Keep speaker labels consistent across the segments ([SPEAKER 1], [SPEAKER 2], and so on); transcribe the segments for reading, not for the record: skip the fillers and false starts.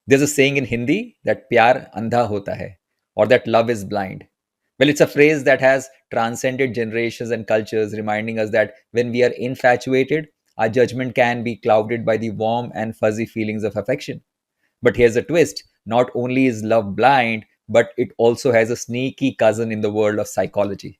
[SPEAKER 1] There's a saying in Hindi that Pyaar andha hota hai, or that love is blind. Well, it's a phrase that has transcended generations and cultures, reminding us that when we are infatuated, our judgment can be clouded by the warm and fuzzy feelings of affection. But here's a twist: not only is love blind, but it also has a sneaky cousin in the world of psychology.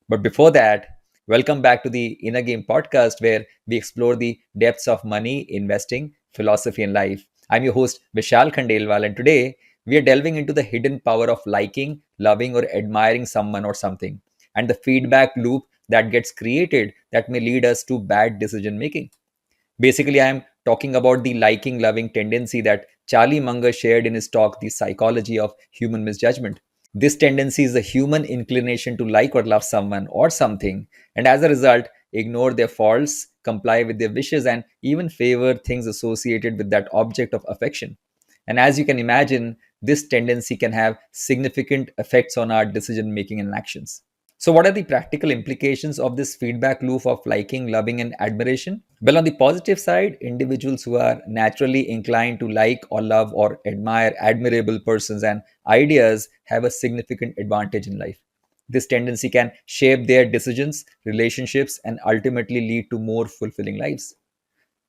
[SPEAKER 1] But before that, welcome back to the Inner Game podcast, where we explore the depths of money, investing, philosophy, and life. I'm your host, Vishal Khandelwal, and today we are delving into the hidden power of liking, loving, or admiring someone or something, and the feedback loop that gets created that may lead us to bad decision making. Basically, I am talking about the liking loving tendency that Charlie Munger shared in his talk, The Psychology of Human Misjudgment. This tendency is the human inclination to like or love someone or something, and as a result, ignore their faults, comply with their wishes, and even favor things associated with that object of affection. And as you can imagine, this tendency can have significant effects on our decision making and actions. So, what are the practical implications of this feedback loop of liking, loving, and admiration? Well, on the positive side, individuals who are naturally inclined to like or love or admire admirable persons and ideas have a significant advantage in life. This tendency can shape their decisions, relationships, and ultimately lead to more fulfilling lives.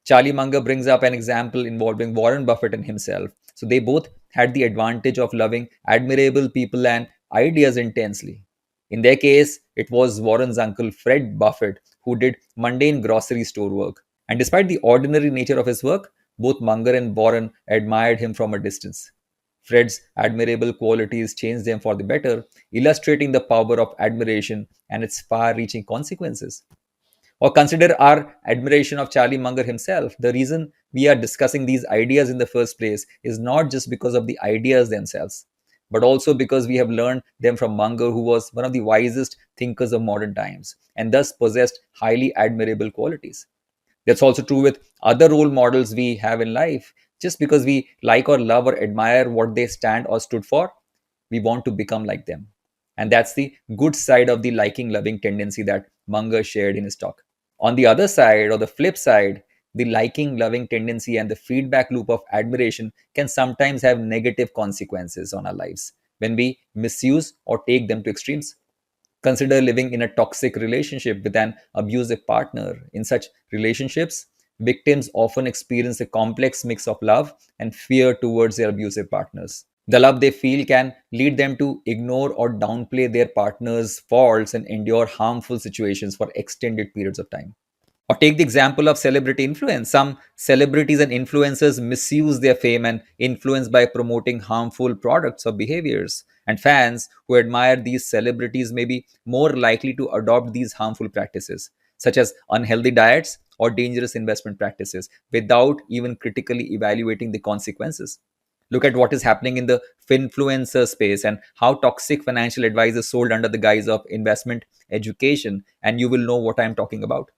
[SPEAKER 1] Charlie Munger brings up an example involving Warren Buffett and himself. So they both had the advantage of loving admirable people and ideas intensely. In their case, it was Warren's uncle Fred Buffett who did mundane grocery store work. And despite the ordinary nature of his work, both Munger and Warren admired him from a distance. Fred's admirable qualities changed them for the better, illustrating the power of admiration and its far reaching consequences. Or consider our admiration of Charlie Munger himself. The reason we are discussing these ideas in the first place is not just because of the ideas themselves, but also because we have learned them from Munger, who was one of the wisest thinkers of modern times and thus possessed highly admirable qualities. That's also true with other role models we have in life. Just because we like or love or admire what they stand or stood for, we want to become like them. And that's the good side of the liking loving tendency that Munger shared in his talk. On the other side, or the flip side, the liking loving tendency and the feedback loop of admiration can sometimes have negative consequences on our lives when we misuse or take them to extremes. Consider living in a toxic relationship with an abusive partner. In such relationships, victims often experience a complex mix of love and fear towards their abusive partners. The love they feel can lead them to ignore or downplay their partner's faults and endure harmful situations for extended periods of time. Or take the example of celebrity influence. Some celebrities and influencers misuse their fame and influence by promoting harmful products or behaviors. And fans who admire these celebrities may be more likely to adopt these harmful practices, such as unhealthy diets or dangerous investment practices, without even critically evaluating the consequences. Look at what is happening in the finfluencer space and how toxic financial advice is sold under the guise of investment education, and you will know what I am talking about.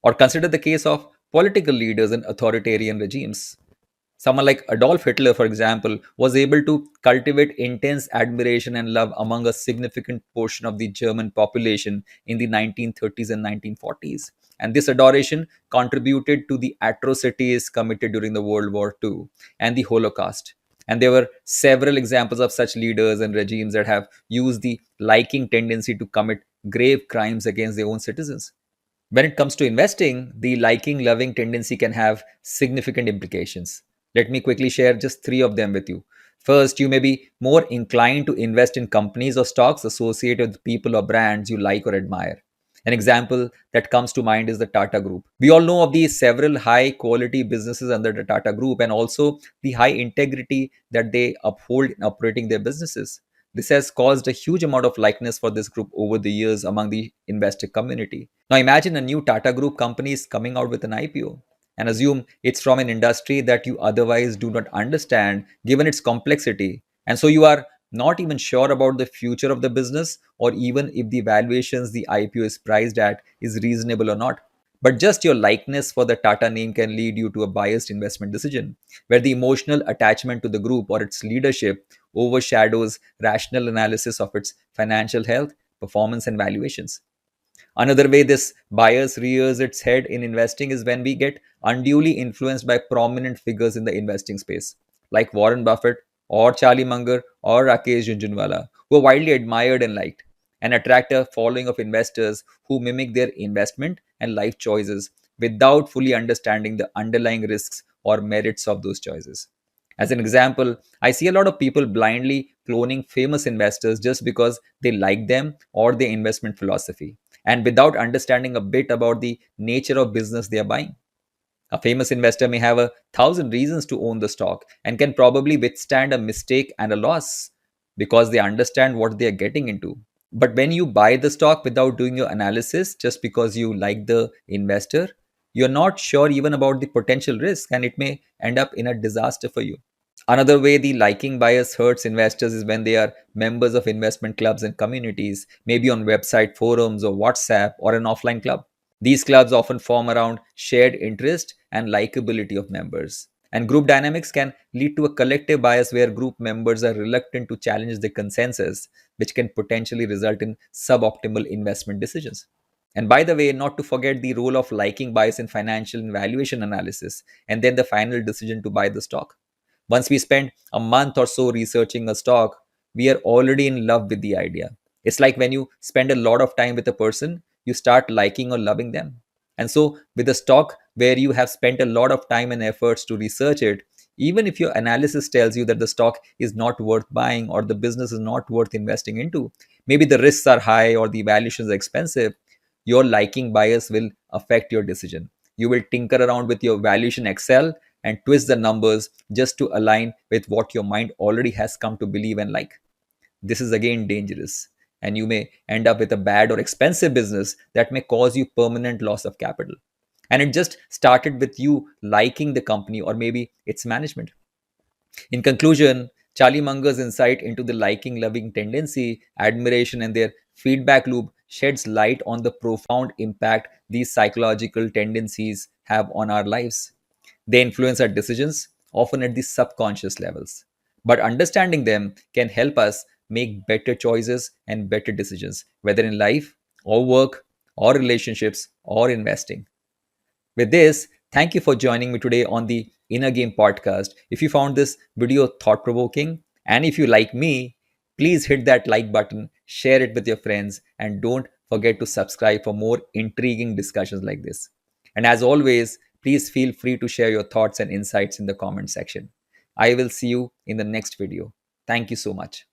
[SPEAKER 1] Or consider the case of political leaders in authoritarian regimes. Someone like Adolf Hitler, for example, was able to cultivate intense admiration and love among a significant portion of the German population in the 1930s and 1940s. And this adoration contributed to the atrocities committed during the World War II and the Holocaust. And there were several examples of such leaders and regimes that have used the liking tendency to commit grave crimes against their own citizens. When it comes to investing, the liking loving tendency can have significant implications. Let me quickly share just three of them with you. First, you may be more inclined to invest in companies or stocks associated with people or brands you like or admire. An example that comes to mind is the Tata Group. We all know of the several high quality businesses under the Tata Group and also the high integrity that they uphold in operating their businesses. This has caused a huge amount of likeness for this group over the years among the investor community. Now imagine a new Tata Group company is coming out with an IPO and assume it's from an industry that you otherwise do not understand given its complexity. And so you are not even sure about the future of the business or even if the valuations the IPO is priced at is reasonable or not. But just your likeness for the Tata name can lead you to a biased investment decision, where the emotional attachment to the group or its leadership overshadows rational analysis of its financial health, performance, and valuations. Another way this bias rears its head in investing is when we get unduly influenced by prominent figures in the investing space. like Warren Buffett or Charlie Munger or Rakesh Junjunwala, who are widely admired and liked, and attract a following of investors who mimic their investment and life choices without fully understanding the underlying risks or merits of those choices. As an example, I see a lot of people blindly cloning famous investors just because they like them or their investment philosophy, and without understanding a bit about the nature of business they are buying. A famous investor may have 1,000 reasons to own the stock and can probably withstand a mistake and a loss because they understand what they are getting into. But when you buy the stock without doing your analysis just because you like the investor, you're not sure even about the potential risk, and it may end up in a disaster for you. Another way the liking bias hurts investors is when they are members of investment clubs and communities, maybe on website forums or WhatsApp or an offline club. These clubs often form around shared interest and likability of members. And group dynamics can lead to a collective bias where group members are reluctant to challenge the consensus, which can potentially result in suboptimal investment decisions. And by the way, not to forget the role of liking bias in financial and valuation analysis, and then the final decision to buy the stock. Once we spend a month or so researching a stock, we are already in love with the idea. It's like when you spend a lot of time with a person, you start liking or loving them. And so, with a stock where you have spent a lot of time and efforts to research it, even if your analysis tells you that the stock is not worth buying or the business is not worth investing into, maybe the risks are high or the valuations are expensive, your liking bias will affect your decision. You will tinker around with your valuation Excel and twist the numbers just to align with what your mind already has come to believe and like. This is again dangerous, and you may end up with a bad or expensive business that may cause you permanent loss of capital. And it just started with you liking the company or maybe its management. In conclusion, Charlie Munger's insight into the liking loving tendency, admiration, and their feedback loop sheds light on the profound impact these psychological tendencies have on our lives. They influence our decisions, often at the subconscious levels. But understanding them can help us make better choices and better decisions, whether in life or work or relationships or investing. With this, thank you for joining me today on the Inner Game podcast. If you found this video thought provoking, and if you like me, please hit that like button, share it with your friends, and don't forget to subscribe for more intriguing discussions like this. And as always, please feel free to share your thoughts and insights in the comment section. I will see you in the next video. Thank you so much.